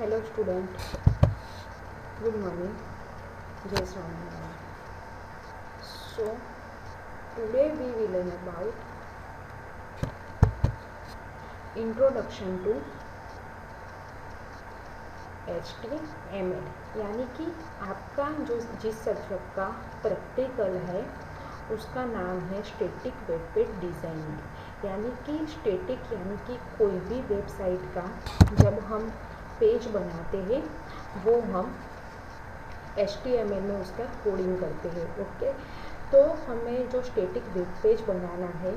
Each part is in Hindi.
Hello student, good morning, Jai Swaminarayan. So today we will learn about introduction to HTML, यानी कि आपका जो जिस सब्जेक्ट का प्रैक्टिकल है उसका नाम है स्टैटिक वेब पेज डिज़ाइनिंग। यानी कि स्टैटिक यानी कि कोई भी वेबसाइट का जब हम पेज बनाते हैं वो हम HTML में उसका कोडिंग करते हैं। ओके, तो हमें जो स्टैटिक वेब पेज बनाना है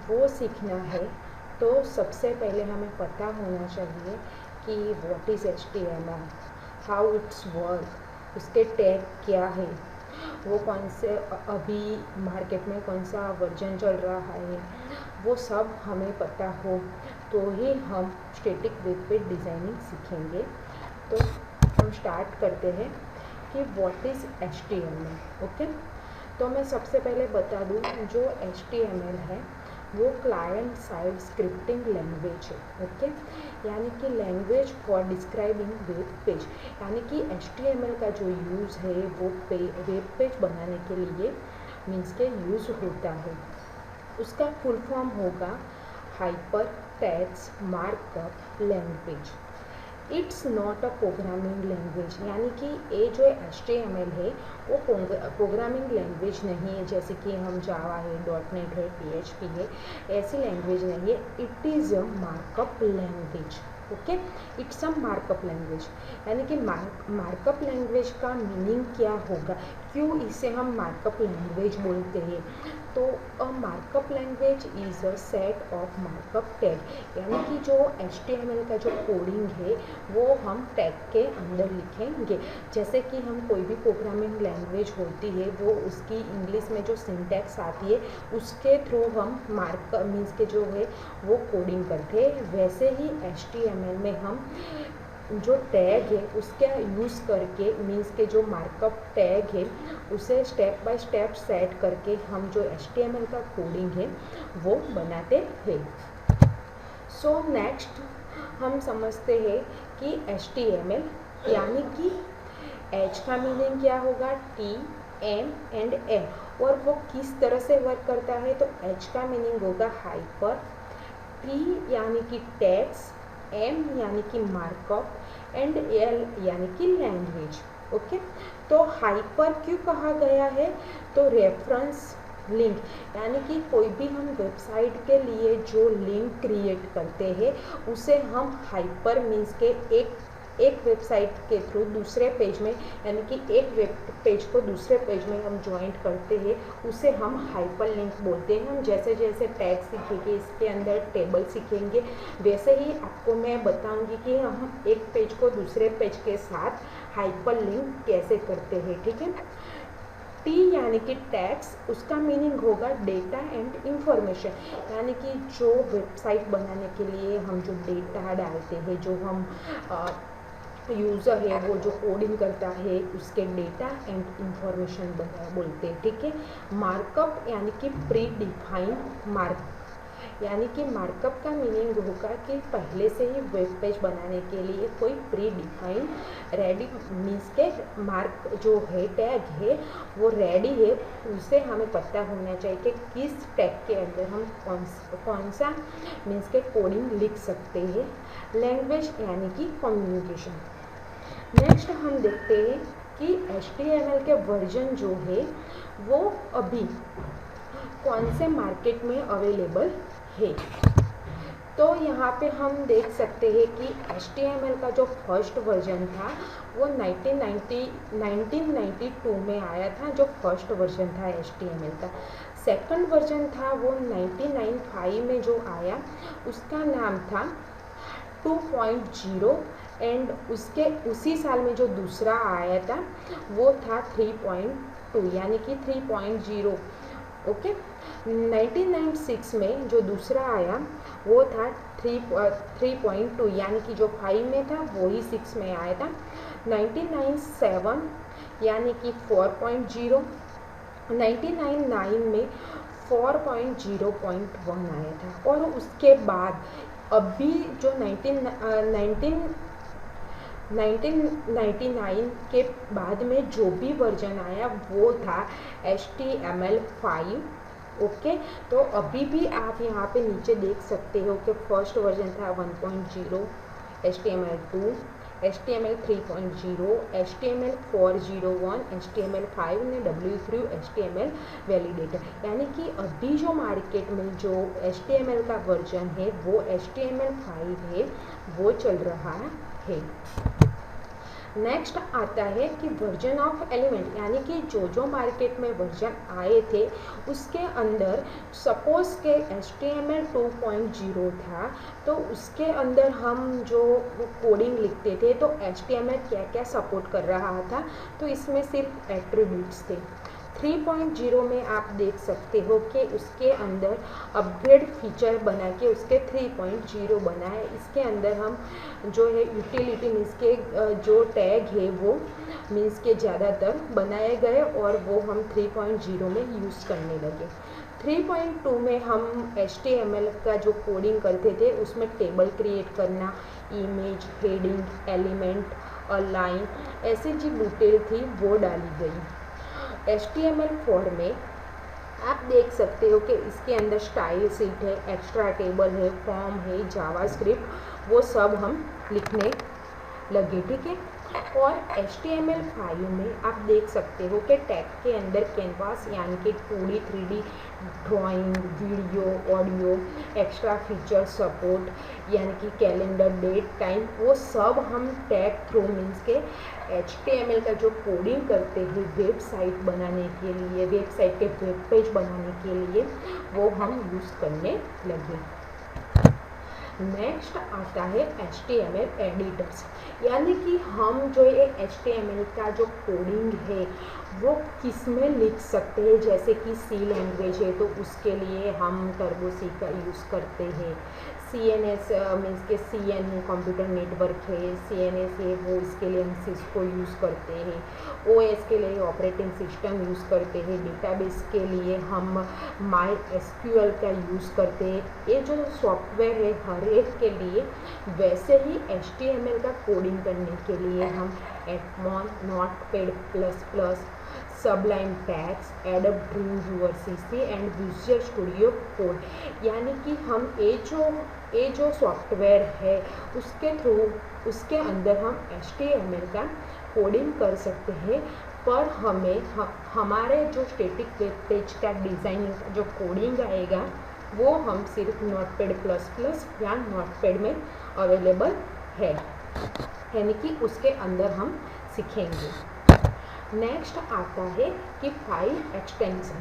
वो सीखना है, तो सबसे पहले हमें पता होना चाहिए कि what is HTML, how it's work, उसके टैग क्या है, वो कौन से अभी मार्केट में कौन सा वर्जन चल रहा है, वो सब हमें पता हो तो ही हम स्टैटिक वेब पेज डिज़ाइनिंग सीखेंगे। तो हम स्टार्ट करते हैं कि व्हाट इज़ HTML। ओके, तो मैं सबसे पहले बता दूं जो HTML है वो क्लाइंट साइड स्क्रिप्टिंग लैंग्वेज है। ओके, यानी कि language for describing web page, यानी कि HTML का जो यूज़ है वो वेब पेज बनाने के लिए मीन्स के यूज़ होता है। उसका फुल फॉर्म होगा hyper text markup language. It's not a programming language, यानी कि ये जो HTML है वो प्रोग्रामिंग लैंग्वेज नहीं है, जैसे कि हम जावा है, .NET है, PHP है, ऐसी लैंग्वेज नहीं है। It is a markup language. Okay, it's a markup language, यानी कि मार्कअप लैंग्वेज का मीनिंग क्या होगा, क्यों इसे हम मार्कअप लैंग्वेज बोलते हैं। तो a markup language is a set of markup tag, यानी कि जो HTML का जो कोडिंग है वो हम टैग के अंदर लिखेंगे। जैसे कि हम कोई भी प्रोग्रामिंग लैंग्वेज होती है वो उसकी इंग्लिश में जो सिंटैक्स आती है उसके थ्रू हम मार्कअप मीन्स के जो है वो कोडिंग करते हैं, वैसे ही HTML में हम जो टैग है उसका यूज़ करके मीन्स के जो मार्कअप टैग है उसे स्टेप बाय स्टेप सेट करके हम जो HTML का कोडिंग है वो बनाते हैं। सो नेक्स्ट हम समझते हैं कि HTML यानी कि H का मीनिंग क्या होगा, T, M एंड M, और वो किस तरह से वर्क करता है। तो H का मीनिंग होगा हाइपर, T यानी कि टेक्स्ट, M यानी कि मार्कअप एंड L यानी कि लैंग्वेज। ओके, तो हाइपर क्यों कहा गया है, तो रेफरेंस लिंक, यानी कि कोई भी हम वेबसाइट के लिए जो लिंक क्रिएट करते हैं उसे हम हाइपर मीन्स के एक वेबसाइट के थ्रू दूसरे पेज में, यानी कि एक वेब पेज को दूसरे पेज में हम ज्वाइंट करते हैं उसे हम हाइपर लिंक बोलते हैं। हम जैसे जैसे टैग सीखेंगे इसके अंदर टेबल सीखेंगे वैसे ही आपको मैं बताऊंगी कि हम एक पेज को दूसरे पेज के साथ हाइपर लिंक कैसे करते हैं। ठीक है, T यानी कि टैग्स, उसका मीनिंग होगा डेटा एंड इंफॉर्मेशन, यानी कि जो वेबसाइट बनाने के लिए हम जो डेटा डालते हैं, जो हम यूज़र है वो जो कोडिंग करता है उसके डेटा एंड इंफॉर्मेशन बोलते हैं। ठीक है, मार्कअप यानी कि प्री डिफाइंड मार्क, यानी कि मार्कअप का मीनिंग होगा कि पहले से ही वेब पेज बनाने के लिए कोई प्री डिफाइन रेडी मीन्स के मार्क जो है टैग है वो रेडी है, उसे हमें पता होना चाहिए कि किस टैग के अंदर हम कौन सा मीन्स के कोडिंग लिख सकते हैं। लैंग्वेज यानी कि कम्युनिकेशन। नेक्स्ट हम देखते हैं कि HTML के वर्जन जो है वो अभी कौन से मार्केट में अवेलेबल है। तो यहाँ पे हम देख सकते हैं कि HTML का जो फर्स्ट वर्जन था वो 1992 में आया था, जो फर्स्ट वर्जन था HTML का। सेकंड वर्जन था वो 1995 में जो आया उसका नाम था 2.0 एंड उसके उसी साल में जो दूसरा आया था वो था 3.2 यानी कि 3.0। ओके, 1996 में जो दूसरा आया वो था 3.2 यानी कि जो 5 में था वही 6 में आया था। 1997 यानी कि 4.0, 1999 में 4.0.1 आया था, और उसके बाद अभी जो 19 1999 के बाद में जो भी वर्जन आया वो था HTML5। ओके, तो अभी भी आप यहाँ पे नीचे देख सकते हो कि फर्स्ट वर्जन था 1.0, HTML2, HTML 3.0, HTML 4.01, HTML5 ने W3 HTML वैलिडेटर, यानी कि अभी जो मार्केट में जो HTML का वर्जन है वो HTML5 है, वो चल रहा है। नेक्स्ट आता है कि वर्जन ऑफ एलिमेंट, यानी कि जो मार्केट में वर्जन आए थे उसके अंदर सपोज के HTML 2.0 था, तो उसके अंदर हम जो कोडिंग लिखते थे तो HTML क्या क्या सपोर्ट कर रहा था, तो इसमें सिर्फ एट्रीब्यूट्स थे। 3.0 में आप देख सकते हो कि उसके अंदर अपग्रेड फीचर बना के उसके 3.0 बना है। इसके अंदर हम जो है यूटिलिटी मीन्स के जो टैग है वो मीन्स के ज़्यादातर बनाए गए और वो हम 3.0 में यूज़ करने लगे। 3.2 में हम HTML का जो कोडिंग करते थे उसमें टेबल क्रिएट करना, इमेज, हेडिंग, एलिमेंट, अलाइन, ऐसी जो डिटेल थी वो डाली गई। HTML4 में आप देख सकते हो कि इसके अंदर स्टाइल शीट है, एक्स्ट्रा टेबल है, फॉर्म है, जावास्क्रिप्ट, वो सब हम लिखने लगे, ठीक है। और HTML5 में आप देख सकते हो कि टैग के अंदर कैनवास यानी कि 2D 3D drawing, video, audio, extra feature support यानी कि कैलेंडर, डेट, टाइम, वो सब हम टैग थ्रू मीन्स के HTML का जो कोडिंग करते हैं वेबसाइट बनाने के लिए, वेबसाइट के वेब पेज बनाने के लिए, वो हम यूज़ करने लगे। नेक्स्ट आता है HTML एडिटर्स, यानी कि हम जो ये HTML का जो कोडिंग है वो किस में लिख सकते हैं, जैसे कि C लैंग्वेज है तो उसके लिए हम टर्बो C का यूज़ करते हैं। CNS मीन्स के CN कंप्यूटर नेटवर्क है, CNS है वो इसके लिए हम सिस्को यूज़ करते हैं। OS के लिए ऑपरेटिंग सिस्टम यूज़ करते हैं। डेटाबेस के लिए हम MySQL का यूज़ करते हैं। ये जो सॉफ्टवेयर है हर एक के लिए, वैसे ही HTML का कोडिंग करने के लिए हम एटमॉन, नोटपैड++, Sublime Text, Adobe Dreamweaver CC and Visual Studio Code, यानी कि हम ये जो सॉफ्टवेयर है उसके थ्रू उसके अंदर हम HTML का कोडिंग कर सकते हैं। पर हमें हमारे जो स्टैटिक वेब पेज का डिज़ाइनिंग का जो कोडिंग आएगा वो हम सिर्फ नोटपैड++ या नोटपैड में अवेलेबल है, यानी कि उसके अंदर हम सीखेंगे। नेक्स्ट आता है कि फाइल एक्सटेंशन,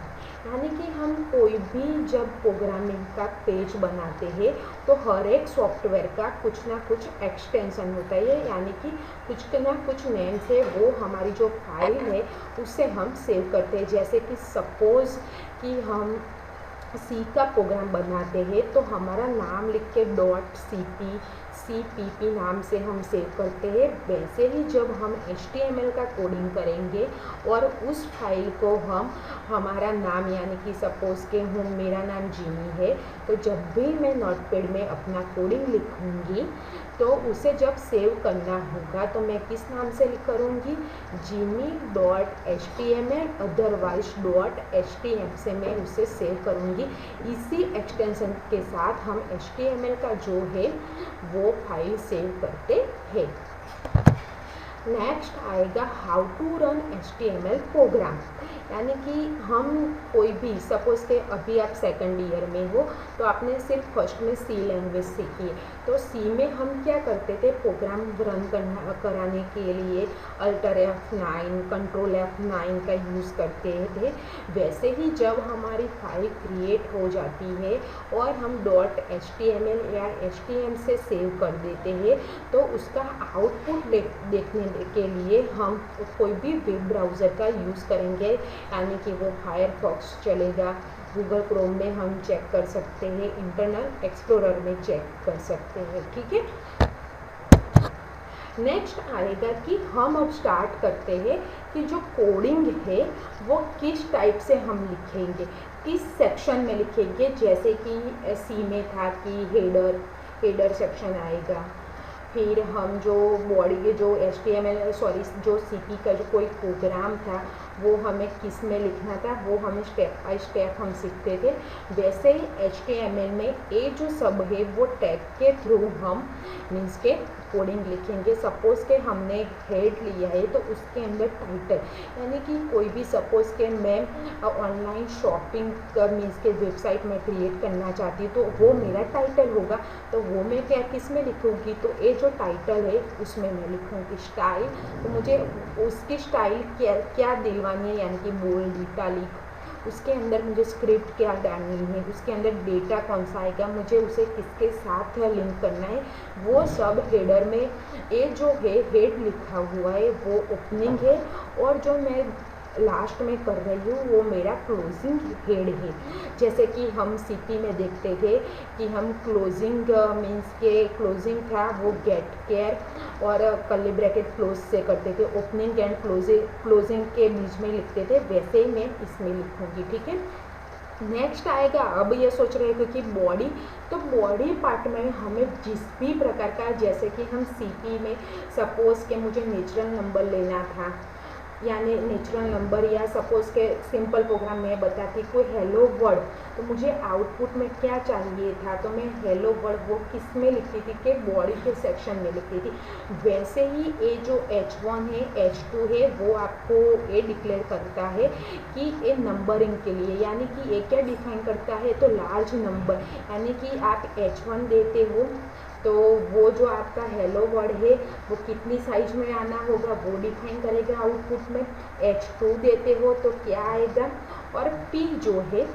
यानी कि हम कोई भी जब प्रोग्रामिंग का पेज बनाते हैं तो हर एक सॉफ्टवेयर का कुछ ना कुछ एक्सटेंशन होता है, यानी कि कुछ ना कुछ नेम से वो हमारी जो फाइल है उससे हम सेव करते हैं। जैसे कि सपोज़ कि हम C का प्रोग्राम बनाते हैं तो हमारा नाम लिख के .cpp नाम से हम सेव करते हैं। वैसे ही जब हम HTML का कोडिंग करेंगे और उस फाइल को हम हमारा नाम यानी कि सपोज़ के मेरा नाम जीनी है, तो जब भी मैं नोटपैड में अपना कोडिंग लिखूँगी तो उसे जब सेव करना होगा तो मैं किस नाम से करूँगी, gini.html अदरवाइज .htm से मैं उसे सेव करूँगी। इसी एक्सटेंशन के साथ हम HTML का जो है वो फाइल सेव करते हैं। नेक्स्ट आएगा how to run HTML program, यानी कि हम कोई भी सपोज़ के अभी आप सेकंड ईयर में हो तो आपने सिर्फ फर्स्ट में C लैंग्वेज सीखी है, तो C में हम क्या करते थे, प्रोग्राम रन कराने के लिए अल्टर F9, कंट्रोल F9 का यूज़ करते थे। वैसे ही जब हमारी फाइल क्रिएट हो जाती है और हम .html या htm से सेव कर देते हैं तो उसका आउटपुट देखने के लिए हम कोई भी वेब ब्राउज़र का यूज़ करेंगे, यानी कि वो फायरफॉक्स चलेगा, गूगल क्रोम में हम चेक कर सकते हैं, इंटरनेट एक्सप्लोरर में चेक कर सकते हैं, ठीक है। नेक्स्ट आएगा कि हम अब स्टार्ट करते हैं कि जो कोडिंग है वो किस टाइप से हम लिखेंगे, किस सेक्शन में लिखेंगे। जैसे कि C में था कि हेडर सेक्शन आएगा, फिर हम जो बॉडी के जो जो सीपी का जो कोई प्रोग्राम था वो हमें किस में लिखना था, वो हमें स्टेप बाय स्टेप हम सीखते थे। वैसे ही HTML में ये जो सब है वो टैग के थ्रू हम मीन्स के कोडिंग लिखेंगे। सपोज़ के हमने हेड लिया है तो उसके अंदर टाइटल, यानी कि कोई भी सपोज़ के मैं ऑनलाइन शॉपिंग मीन्स के वेबसाइट में क्रिएट करना चाहती हूँ तो वो मेरा टाइटल होगा। तो वो मैं क्या किस में लिखूँगी, तो ये जो टाइटल है उसमें मैं लिखूँगी। स्टाइल, तो मुझे उसकी स्टाइल क्या दिलवानी है, यानी कि बोल्ड, इटैलिक, उसके अंदर मुझे स्क्रिप्ट क्या डालनी है, उसके अंदर डेटा कौन सा आएगा, मुझे उसे किसके साथ लिंक करना है, वो सब हेडर में। ये जो है हेड लिखा हुआ है वो ओपनिंग है, और जो मैं लास्ट में कर रही हूँ वो मेरा क्लोजिंग हेड है। जैसे कि हम सीपी में देखते थे कि हम क्लोजिंग मीन्स के क्लोजिंग था वो गेट केयर और कर्ली ब्रैकेट क्लोज से करते थे, ओपनिंग एंड क्लोजिंग के बीच में लिखते थे, वैसे ही मैं इसमें लिखूँगी। ठीक है, नेक्स्ट आएगा, अब ये सोच रहे हैं क्योंकि बॉडी, तो बॉडी पार्ट में हमें जिस भी प्रकार का, जैसे कि हम सीपी में सपोज़ के मुझे नेचुरल नंबर लेना था, यानी नेचुरल नंबर, या सपोज़ के सिंपल प्रोग्राम में बताती कोई हेलो वर्ड, तो मुझे आउटपुट में क्या चाहिए था, तो मैं हेलो वर्ड वो किस में लिखती थी, कि बॉडी के सेक्शन में लिखती थी। वैसे ही ये जो H1 है H2 है वो आपको ये डिक्लेयर करता है कि ये नंबरिंग के लिए, यानी कि ये क्या डिफाइन करता है, तो लार्ज नंबर, यानी कि आप H1 देते हो तो वो जो आपका हेलो वर्ड है वो कितनी साइज में आना होगा वो डिफाइन करेगा आउटपुट में। H2 देते हो तो क्या आएगा, और P जो है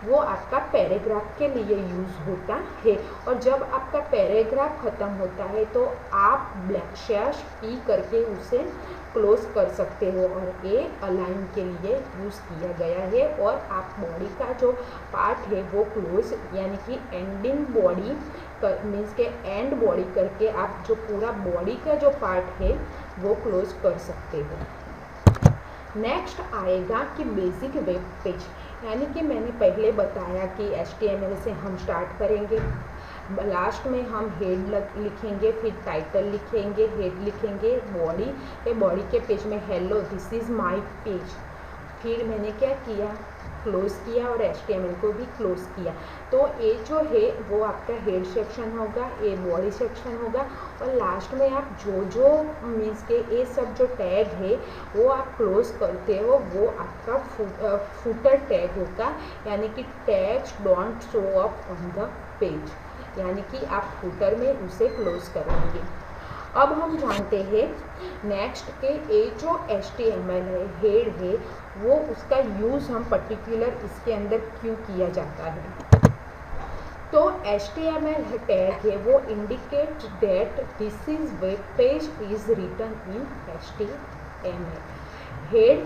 वो आपका पैराग्राफ के लिए यूज़ होता है, और जब आपका पैराग्राफ ख़त्म होता है तो आप / P करके उसे क्लोज कर सकते हो, और ये अलाइन के लिए यूज़ किया गया है। और आप बॉडी का जो पार्ट है वो क्लोज, यानी कि एंडिंग बॉडी मीन्स के एंड बॉडी करके आप जो पूरा बॉडी का जो पार्ट है वो क्लोज कर सकते हो। नेक्स्ट आएगा कि बेसिक वेब पेज, यानी कि मैंने पहले बताया कि HTML से हम स्टार्ट करेंगे, लास्ट में हम हेड लिखेंगे, फिर टाइटल लिखेंगे, हेड लिखेंगे, बॉडी के पेज में hello this is my page, फिर मैंने क्या किया, क्लोज़ किया और HTML को भी क्लोज़ किया। तो ये जो है वो आपका हेड सेक्शन होगा, ये बॉडी सेक्शन होगा, और लास्ट में आप जो मीन्स के ये सब जो टैग है वो आप क्लोज़ करते हो वो आपका फुटर टैग होगा, यानी कि tags don't show up on the page, यानी कि आप फुटर में उसे क्लोज़ करेंगे। अब हम जानते हैं नेक्स्ट के ये जो HTML है हेड है वो उसका यूज़ हम पर्टिकुलर इसके अंदर क्यों किया जाता है। तो HTML टैग है वो indicate that this is web page is written in HTML। Head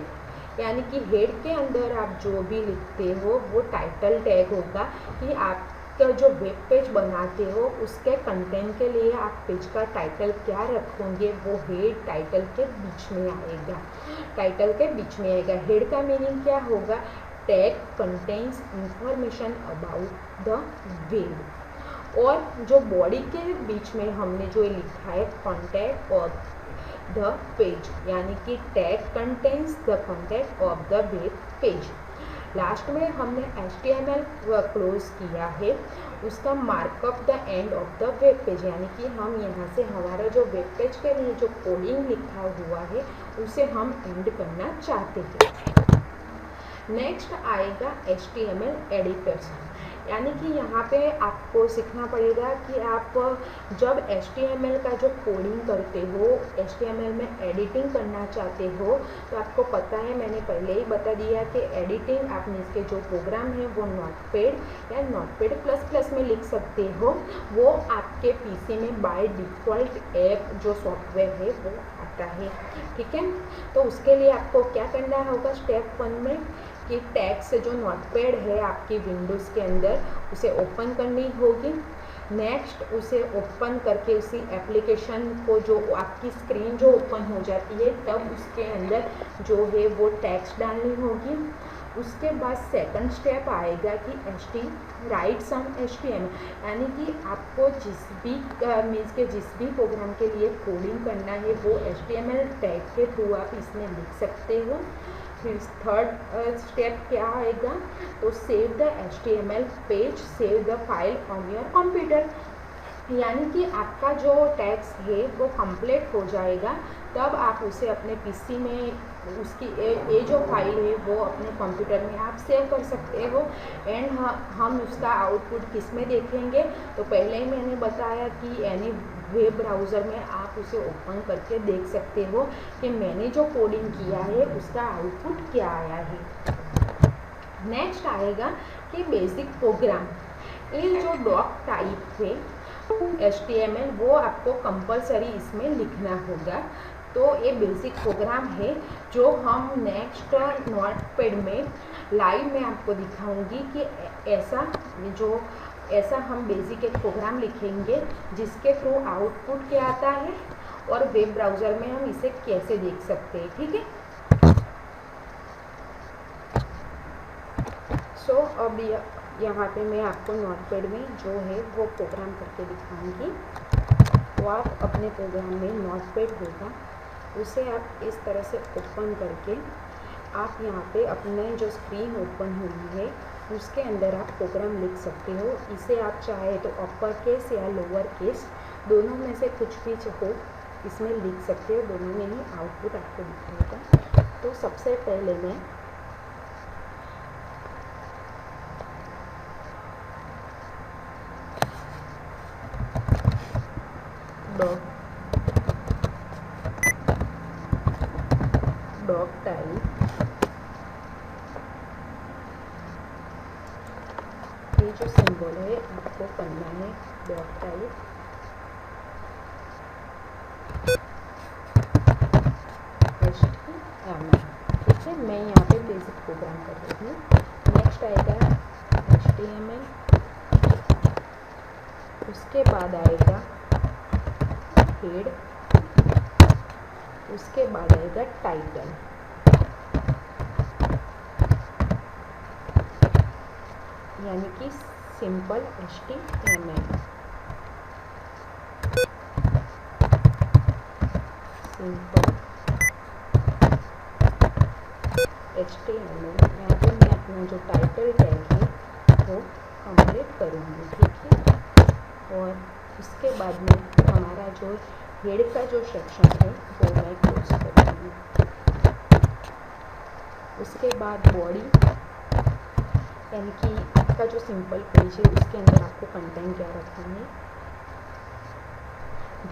यानी कि हेड के अंदर आप जो भी लिखते हो वो टाइटल टैग होगा, कि आप जो वेब पेज बनाते हो उसके कंटेंट के लिए आप पेज का टाइटल क्या रखोगे वो हेड टाइटल के बीच में आएगा, टाइटल के बीच में आएगा। हेड का मीनिंग क्या होगा, tag contains information about the web, और जो बॉडी के बीच में हमने जो लिखा है कॉन्टेंट ऑफ द पेज, यानी कि tag contains the content of the web page. Last में हमने HTML क्लोज किया है, उसका markup the end of the web page, यानी कि हम यहाँ से हमारा जो वेब पेज के लिए जो कोडिंग लिखा हुआ है उसे हम एंड करना चाहते हैं। नेक्स्ट आएगा HTML एडिटर्स, यानी कि यहाँ पे आपको सीखना पड़ेगा कि आप जब HTML का जो कोडिंग करते हो, HTML में एडिटिंग करना चाहते हो, तो आपको पता है मैंने पहले ही बता दिया कि एडिटिंग आपने इसके जो प्रोग्राम है वो नोटपैड या नोटपैड++ में लिख सकते हो, वो आपके PC में बाय डिफ़ॉल्ट ऐप जो सॉफ्टवेयर है वो आता है। ठीक है, तो उसके लिए आपको क्या करना होगा, स्टेप 1 में कि टैग से जो नोटपैड है आपकी विंडोज़ के अंदर उसे ओपन करनी होगी। नेक्स्ट उसे ओपन करके उसी एप्लीकेशन को जो आपकी स्क्रीन जो ओपन हो जाती है तब उसके अंदर जो है वो टैग्स डालनी होगी। उसके बाद सेकंड स्टेप आएगा कि राइट सम HTML, यानी कि आपको जिस भी मीन्स के जिस भी प्रोग्राम के लिए कोडिंग करना है वो HTML टैग के थ्रू आप इसमें लिख सकते हो। फिर थर्ड स्टेप क्या आएगा, तो save the HTML page, save the file on your computer, यानी कि आपका जो टैक्स है वो कंप्लीट हो जाएगा, तब आप उसे अपने पीसी में उसकी ये जो फाइल है वो अपने कंप्यूटर में आप सेव कर सकते हो। एंड हम उसका आउटपुट किस में देखेंगे, तो पहले ही मैंने बताया कि एनी वेब ब्राउज़र में आप उसे ओपन करके देख सकते हो कि मैंने जो कोडिंग किया है उसका आउटपुट क्या आया है। नेक्स्ट आएगा कि बेसिक प्रोग्राम, ये जो डॉक टाइप है HTML वो आपको कंपलसरी इसमें लिखना होगा। तो ये बेसिक प्रोग्राम है जो हम नेक्स्ट नोटपैड में लाइव में आपको दिखाऊंगी कि ऐसा हम बेसिक एक प्रोग्राम लिखेंगे जिसके थ्रू आउटपुट क्या आता है और वेब ब्राउज़र में हम इसे कैसे देख सकते हैं, ठीक है। सो अब यहाँ पे मैं आपको नोटपैड में जो है वो प्रोग्राम करके दिखाऊंगी। तो आप अपने प्रोग्राम में नोटपैड होगा, उसे आप इस तरह से ओपन करके आप यहाँ पे अपने जो स्क्रीन ओपन हुई है उसके अंदर आप प्रोग्राम लिख सकते हो। इसे आप चाहे तो अपर केस या लोअर केस दोनों में से कुछ भी हो इसमें लिख सकते हो, दोनों में ही आउटपुट आपको दिखाएगा। तो सबसे पहले मैं डॉक टाइप ये जो सिंबल है आपको करना है डॉक टाइप HTML, ठीक है। मैं यहाँ पे बेसिक प्रोग्राम कर रही हूँ। नेक्स्ट आएगा HTML, उसके बाद आएगा हेड, उसके बाद आएगा टाइटल, यानी कि सिंपल HTML, सिंपल HTML। यहाँ पे मैं अपना जो टाइटल टैग है वो कंप्लीट करूँगी, ठीक है। और उसके बाद में हमारा जो हेड का जो सेक्शन है वो मैं क्लोज करूँगी। उसके बाद बॉडी, यानी कि आपका जो सिंपल पेज है उसके अंदर आपको कंटेंट क्या रखना है।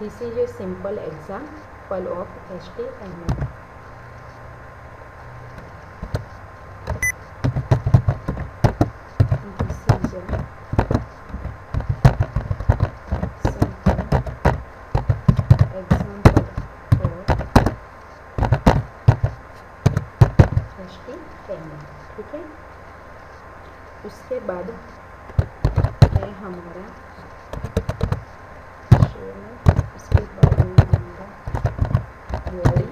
This is a simple example of HTML। ठीक है। उसके बाद है हमारा उसके बाद में हमारा बॉडी,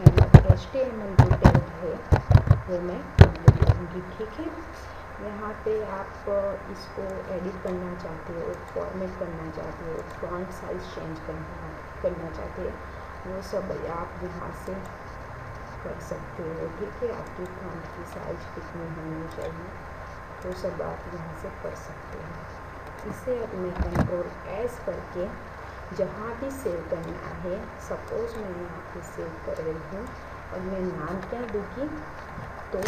एंड HTML जो टैग है वो मैं कंप्लीट करूँगी, ठीक है। यहाँ पे आप इसको एडिट करना चाहते हो, फॉर्मेट करना चाहते हो, फॉन्ट साइज चेंज करना चाहते हो, वो सब आप यहाँ से कर सकते हो, ठीक है। आपकी फॉन्ट की साइज कितनी होनी चाहिए वो सब आप यहाँ से कर सकते हो। इसे अब मैं Ctrl+S करके जहाँ भी सेव करना है, सपोज मैं यहाँ पे सेव कर रही हूँ और मैं नाम क्या दूँगी, तो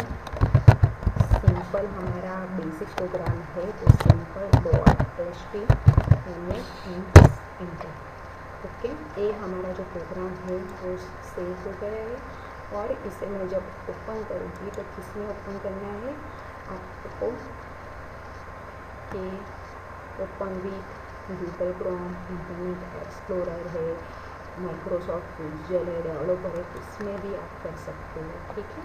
सिंपल हमारा बेसिक प्रोग्राम है तो simple.html इंटर, ओके। ये हमारा जो प्रोग्राम है वो सेव हो गया है। और इसे मैं जब ओपन करूँगी तो किसमें ओपन करना है आपको, कि open with Google Chrome, internet explorer है, माइक्रोसॉफ्ट विजुअल है, डेवलपर है, इसमें भी आप कर सकते हो, ठीक है।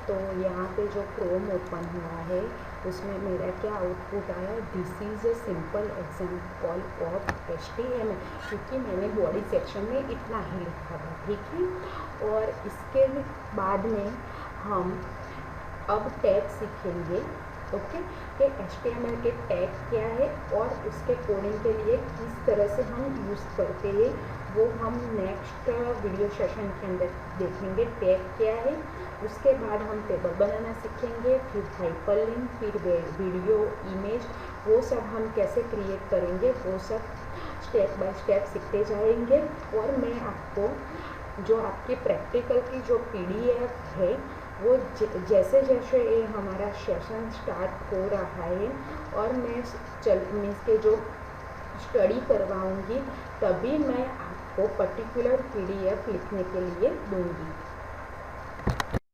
तो यहाँ पे जो क्रोम ओपन हुआ है उसमें मेरा क्या आउटपुट आया, this is a simple example of HTML, क्योंकि मैंने बॉडी सेक्शन में इतना ही लिखा था, ठीक है। और इसके बाद में हम अब टैग सीखेंगे, ओके, कि HTML के टैग क्या है और उसके कोडिंग के लिए किस तरह से हम यूज़ करते हैं, वो हम नेक्स्ट वीडियो सेशन के अंदर देखेंगे टैग क्या है। उसके बाद हम टेबल बनाना सीखेंगे, फिर हाइपरलिंक, फिर वीडियो, इमेज, वो सब हम कैसे क्रिएट करेंगे वो सब स्टेप बाय स्टेप सीखते जाएंगे। और मैं आपको जो आपकी प्रैक्टिकल की जो PDF है वो जैसे जैसे ये हमारा सेशन स्टार्ट हो रहा है और मैं इसके जो स्टडी करवाऊंगी तभी मैं आपको पर्टिकुलर PDF लिखने के लिए दूंगी।